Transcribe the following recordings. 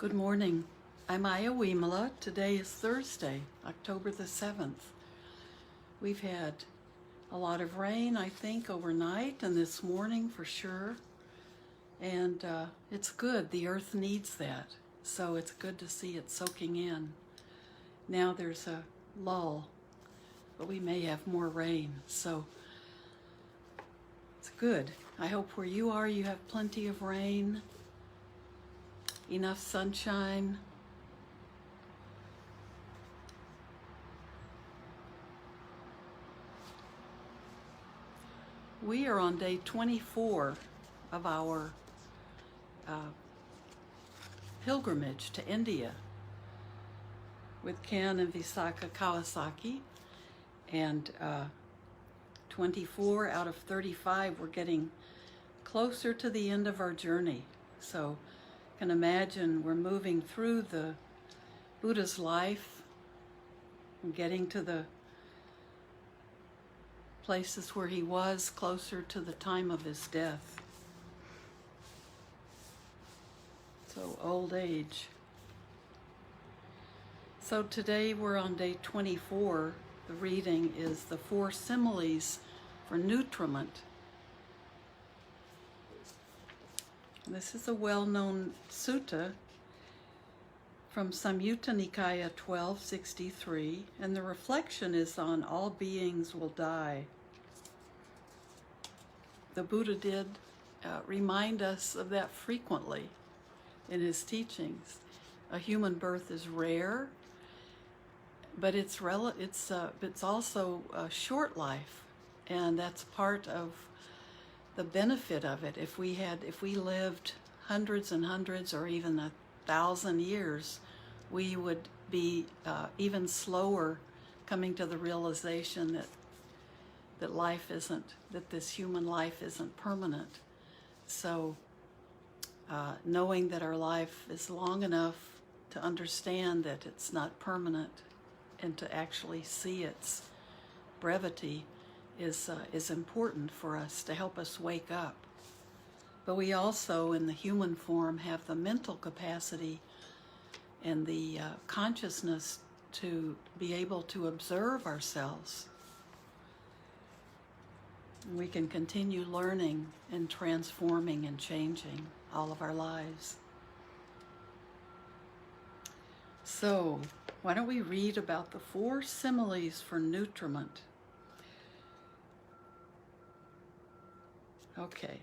Good morning. I'm Ayya Vimala. Today is Thursday, October the 7th. We've had a lot of rain, I think, overnight and this morning for sure. And it's good. The earth needs that. So it's good to see it soaking in. Now there's a lull, but we may have more rain. So it's good. I hope where you are, you have plenty of rain, enough sunshine. We are on day 24 of our pilgrimage to India with Ken and Visakha Kawasaki, and 24 out of 35, we're getting closer to the end of our journey. So you can imagine we're moving through the Buddha's life and getting to the places where he was closer to the time of his death. So old age. So today we're on day 24. The reading is the 4 similes for nutriment. This is a well-known sutta from Samyutta Nikaya 1263, and the reflection is on all beings will die. The Buddha did remind us of that frequently in his teachings. A human birth is rare, but it's also a short life, and that's part of the benefit of it. If we lived hundreds and hundreds or even 1,000 years, we would be even slower coming to the realization that this human life isn't permanent. So knowing that our life is long enough to understand that it's not permanent and to actually see its brevity is important for us to help us wake up. But we also, in the human form, have the mental capacity and the consciousness to be able to observe ourselves. And we can continue learning and transforming and changing all of our lives. So, why don't we read about the 4 similes for nutriment? Okay.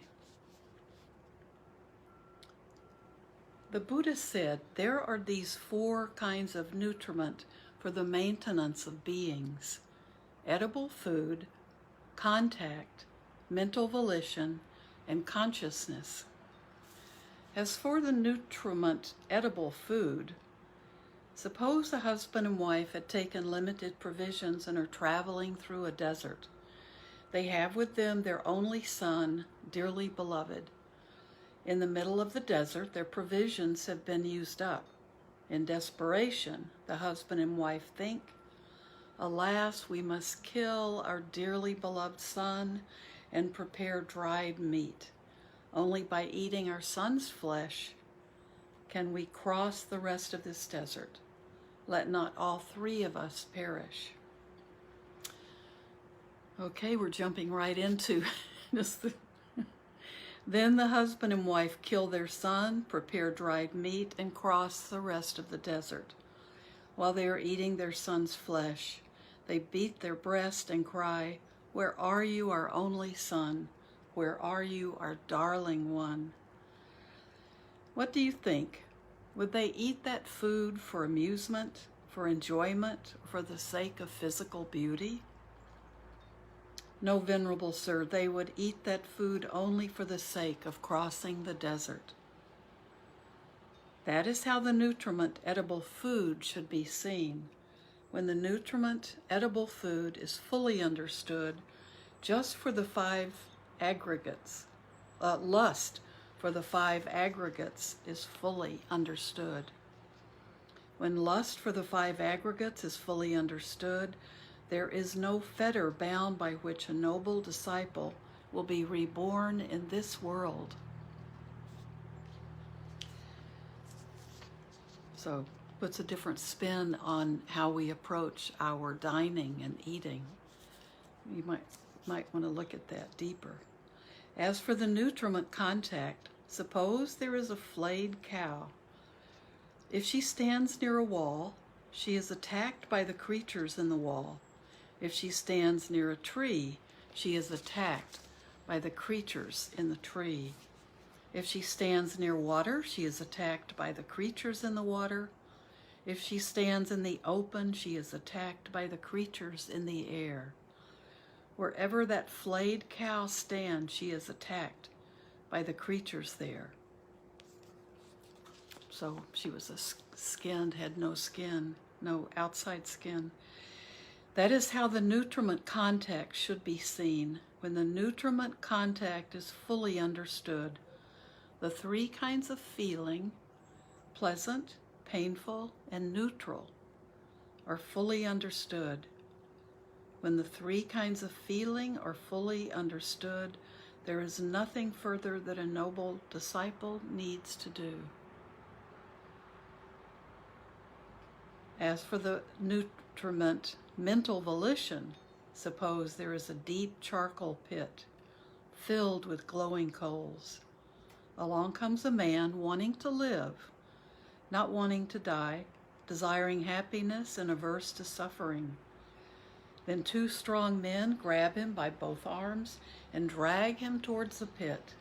The Buddha said there are these 4 kinds of nutriment for the maintenance of beings: edible food, contact, mental volition, and consciousness. As for the nutriment edible food, suppose a husband and wife had taken limited provisions and are traveling through a desert. They have with them their only son, dearly beloved. In the middle of the desert, their provisions have been used up. In desperation, the husband and wife think, "Alas, we must kill our dearly beloved son and prepare dried meat. Only by eating our son's flesh can we cross the rest of this desert. Let not all 3 of us perish." Okay, we're jumping right into just Then the husband and wife kill their son, prepare dried meat, and cross the rest of the desert. While they are eating their son's flesh, they beat their breast and cry, "Where are you, our only son? Where are you, our darling one?" What do you think? Would they eat that food for amusement, for enjoyment, for the sake of physical beauty? No, venerable sir, they would eat that food only for the sake of crossing the desert. That is how the nutriment edible food should be seen. When the nutriment edible food is fully understood, just for the 5 aggregates, lust for the 5 aggregates is fully understood. When lust for the 5 aggregates is fully understood, there is no fetter bound by which a noble disciple will be reborn in this world. So puts a different spin on how we approach our dining and eating. You might want to look at that deeper. As for the nutriment contact, suppose there is a flayed cow. If she stands near a wall, she is attacked by the creatures in the wall. If she stands near a tree, she is attacked by the creatures in the tree. If she stands near water, she is attacked by the creatures in the water. If she stands in the open, she is attacked by the creatures in the air. Wherever that flayed cow stands, she is attacked by the creatures there. So she was skinned, had no skin, no outside skin. That is how the nutriment contact should be seen. When the nutriment contact is fully understood, the three kinds of feeling, pleasant, painful, and neutral, are fully understood. When the three kinds of feeling are fully understood, there is nothing further that a noble disciple needs to do. As for the nutriment mental volition, suppose there is a deep charcoal pit filled with glowing coals. Along comes a man wanting to live, not wanting to die, desiring happiness and averse to suffering. Then two strong men grab him by both arms and drag him towards the pit.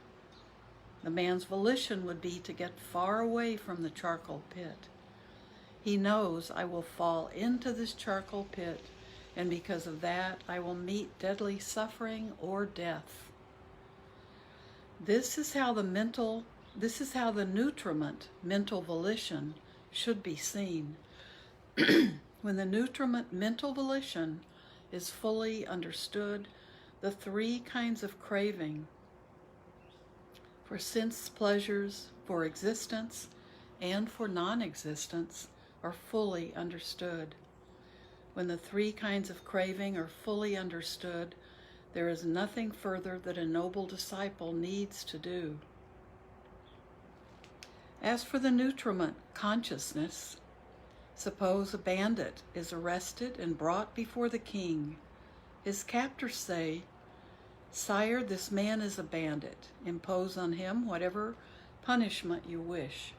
The man's volition would be to get far away from the charcoal pit. He knows, I will fall into this charcoal pit, and because of that, I will meet deadly suffering or death. This is how the nutriment mental volition should be seen. When the nutriment mental volition is fully understood, the three kinds of craving for sense pleasures, for existence, and for non-existence are fully understood. When the three kinds of craving are fully understood, there is nothing further that a noble disciple needs to do. As for the nutriment consciousness, suppose a bandit is arrested and brought before the king. His captors say, Sire, this man is a bandit. Impose on him whatever punishment you wish.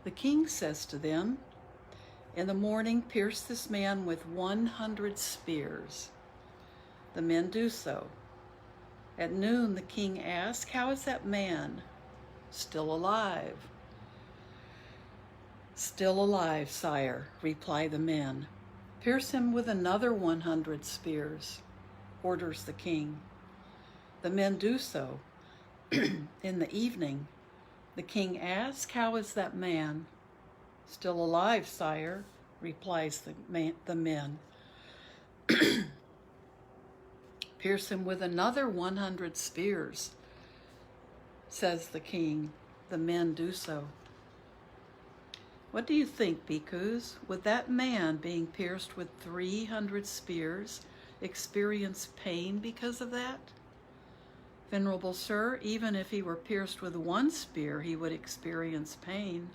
The king says to them, in the morning, pierce this man with 100 spears. The men do so. At noon, the king asks, how is that man? Still alive. Still alive, sire, reply the men. Pierce him with another 100 spears, orders the king. The men do so. In the evening, the king asks, how is that man? Still alive, sire, replies the men. Pierce him with another 100 spears, says the king. The men do so. What do you think, bhikkhus? Would that man being pierced with 300 spears experience pain because of that? Venerable sir, even if he were pierced with 1 spear, he would experience pain,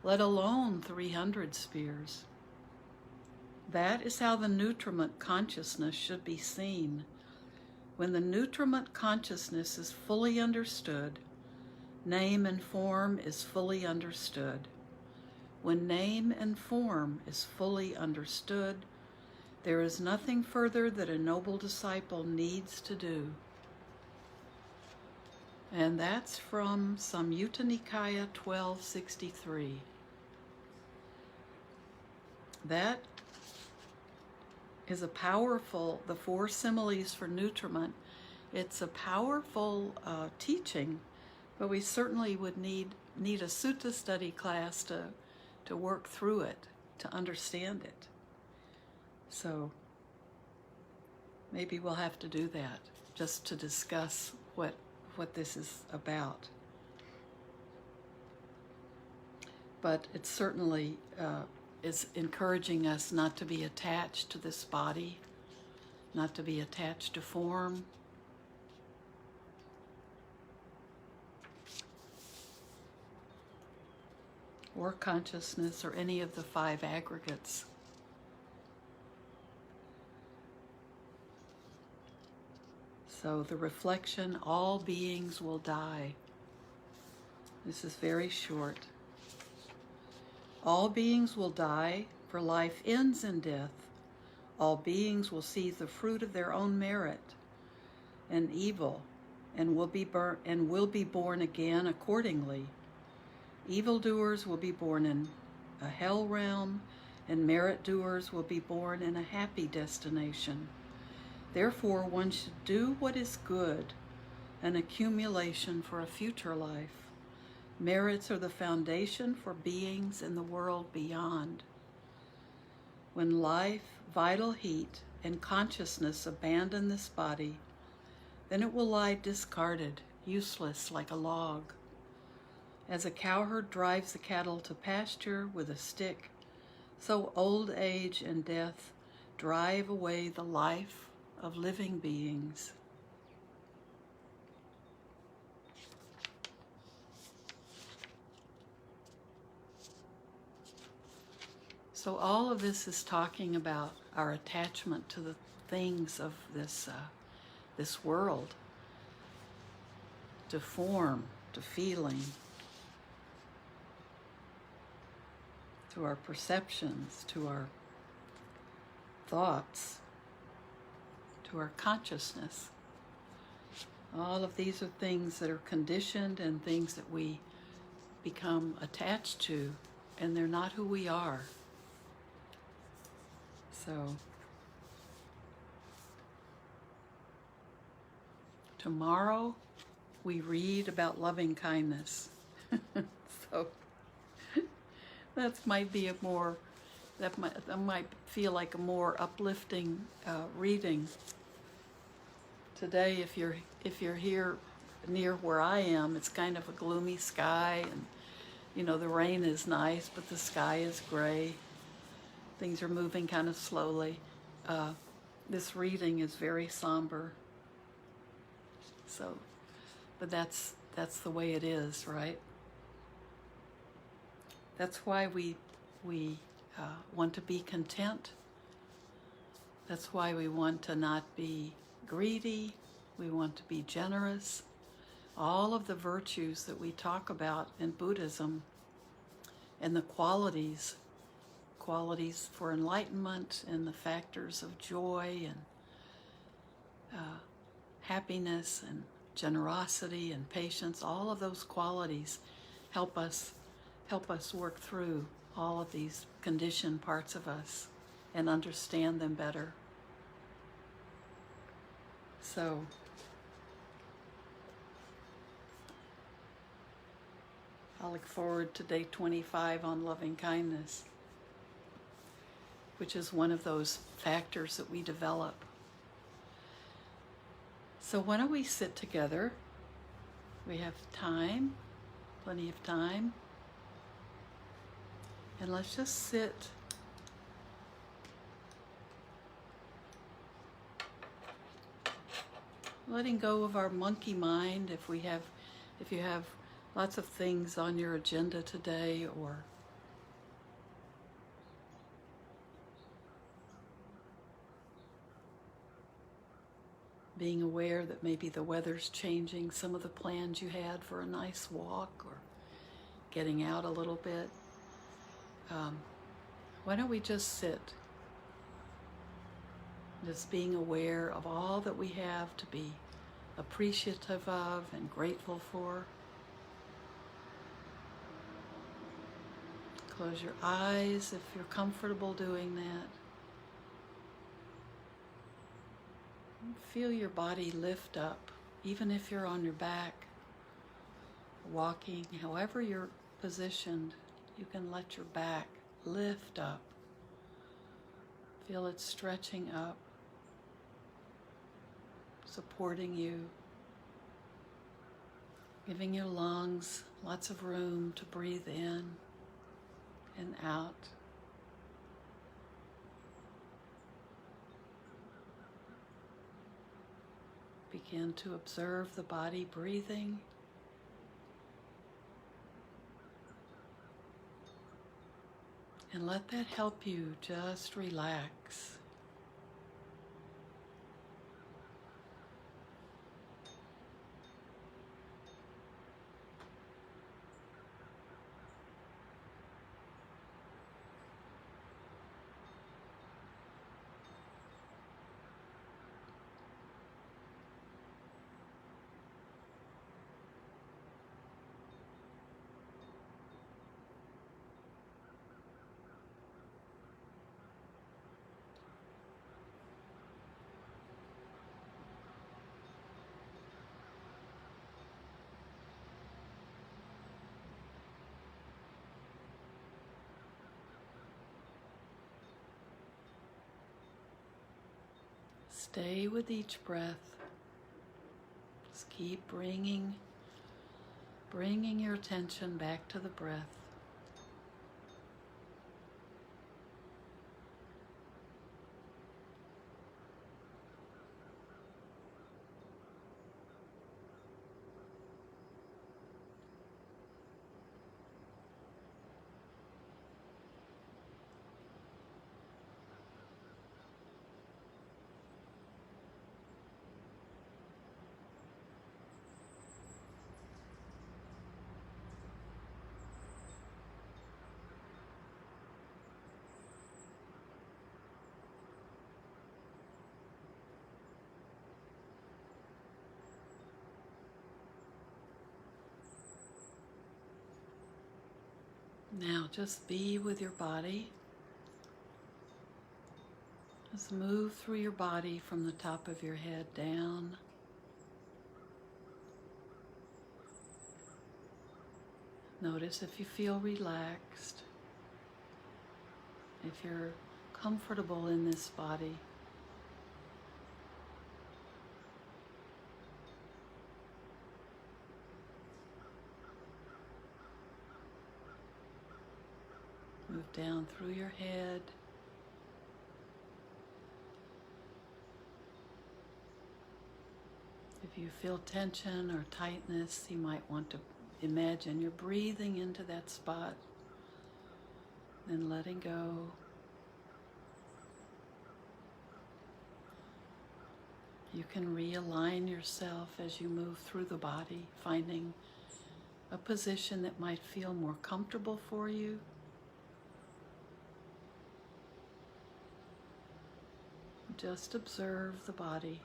let alone 300 spears. That is how the nutriment consciousness should be seen. When the nutriment consciousness is fully understood, name and form is fully understood. When name and form is fully understood, there is nothing further that a noble disciple needs to do. And that's from Samyutta Nikaya 1263. That is a powerful, the 4 similes for nutriment. It's a powerful teaching, but we certainly would need a sutta study class to work through it, to understand it. So maybe we'll have to do that, just to discuss what this is about. But it certainly is encouraging us not to be attached to this body, not to be attached to form. or consciousness or any of the five aggregates. So the reflection, all beings will die. This is very short. All beings will die, for life ends in death. All beings will see the fruit of their own merit and evil, and will be born again accordingly. Evildoers will be born in a hell realm, and merit doers will be born in a happy destination. Therefore, one should do what is good, an accumulation for a future life. Merits are the foundation for beings in the world beyond. When life, vital heat, and consciousness abandon this body, then it will lie discarded, useless like a log. As a cowherd drives the cattle to pasture with a stick, so old age and death drive away the life of living beings. So all of this is talking about our attachment to the things of this world, to form, to feeling, to our perceptions, to our thoughts, to our consciousness. All of these are things that are conditioned and things that we become attached to, and they're not who we are. So tomorrow we read about loving kindness. So that might be that might feel like a more uplifting reading. Today, if you're here near where I am, it's kind of a gloomy sky, and the rain is nice, but the sky is gray. Things are moving kind of slowly. This reading is very somber. So, but that's the way it is, right? That's why we want to be content. That's why we want to not be greedy. We want to be generous. All of the virtues that we talk about in Buddhism, and the qualities for enlightenment, and the factors of joy and happiness and generosity and patience, all of those qualities help us work through all of these conditioned parts of us and understand them better. So I look forward to day 25 on loving kindness, which is one of those factors that we develop. So why don't we sit together? We have time, plenty of time. And let's just sit. Letting go of our monkey mind if you have lots of things on your agenda today, or being aware that maybe the weather's changing some of the plans you had for a nice walk or getting out a little bit. Why don't we just sit? Just being aware of all that we have to be appreciative of and grateful for. Close your eyes if you're comfortable doing that. Feel your body lift up, even if you're on your back, walking, however you're positioned, you can let your back lift up. Feel it stretching up, supporting you, giving your lungs lots of room to breathe in and out. Begin to observe the body breathing. And let that help you just relax. Stay with each breath. Just keep bringing your attention back to the breath. Now just be with your body. Just move through your body from the top of your head down. Notice if you feel relaxed, if you're comfortable in this body. Move down through your head. If you feel tension or tightness, you might want to imagine you're breathing into that spot, then letting go. You can realign yourself as you move through the body, finding a position that might feel more comfortable for you. Just observe the body.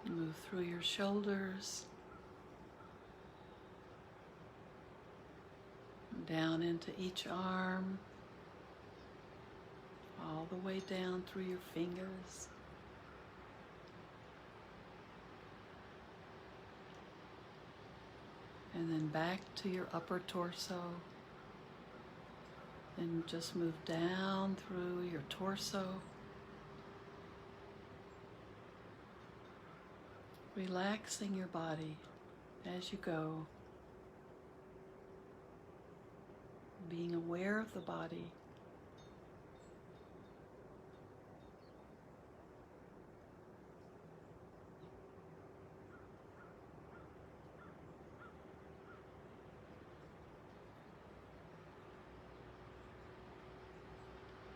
Move through your shoulders, down into each arm, all the way down through your fingers. And then back to your upper torso. Then just move down through your torso. Relaxing your body as you go. Being aware of the body.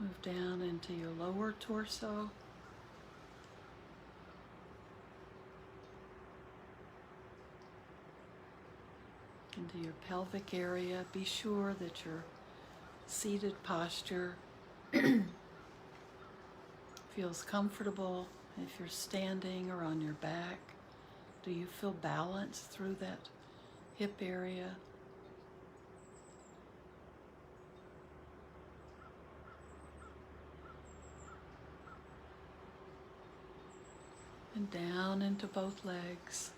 Move down into your lower torso. Into your pelvic area. Be sure that your seated posture feels comfortable. If you're standing or on your back, do you feel balanced through that hip area? And down into both legs.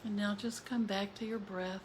And now just come back to your breath.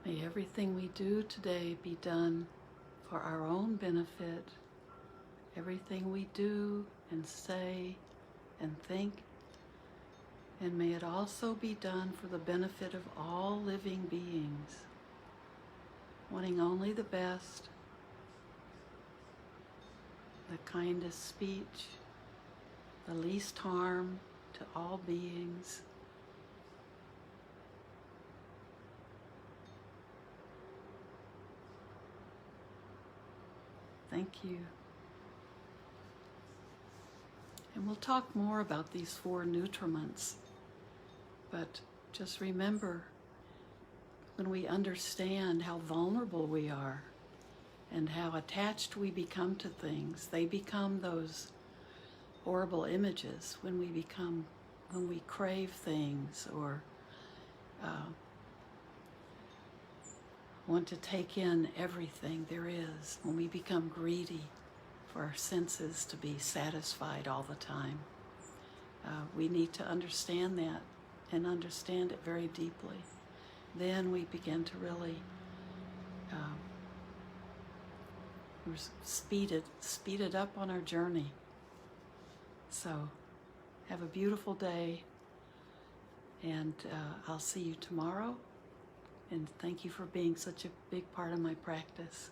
May everything we do today be done for our own benefit. Everything we do and say and think. And may it also be done for the benefit of all living beings, wanting only the best, the kindest speech, the least harm to all beings. Thank you. And we'll talk more about these 4 nutriments. But just remember, when we understand how vulnerable we are and how attached we become to things, they become those horrible images when we crave things or want to take in everything there is, when we become greedy for our senses to be satisfied all the time. We need to understand that and understand it very deeply. Then we begin to really speed it up on our journey. So have a beautiful day, and I'll see you tomorrow. And thank you for being such a big part of my practice.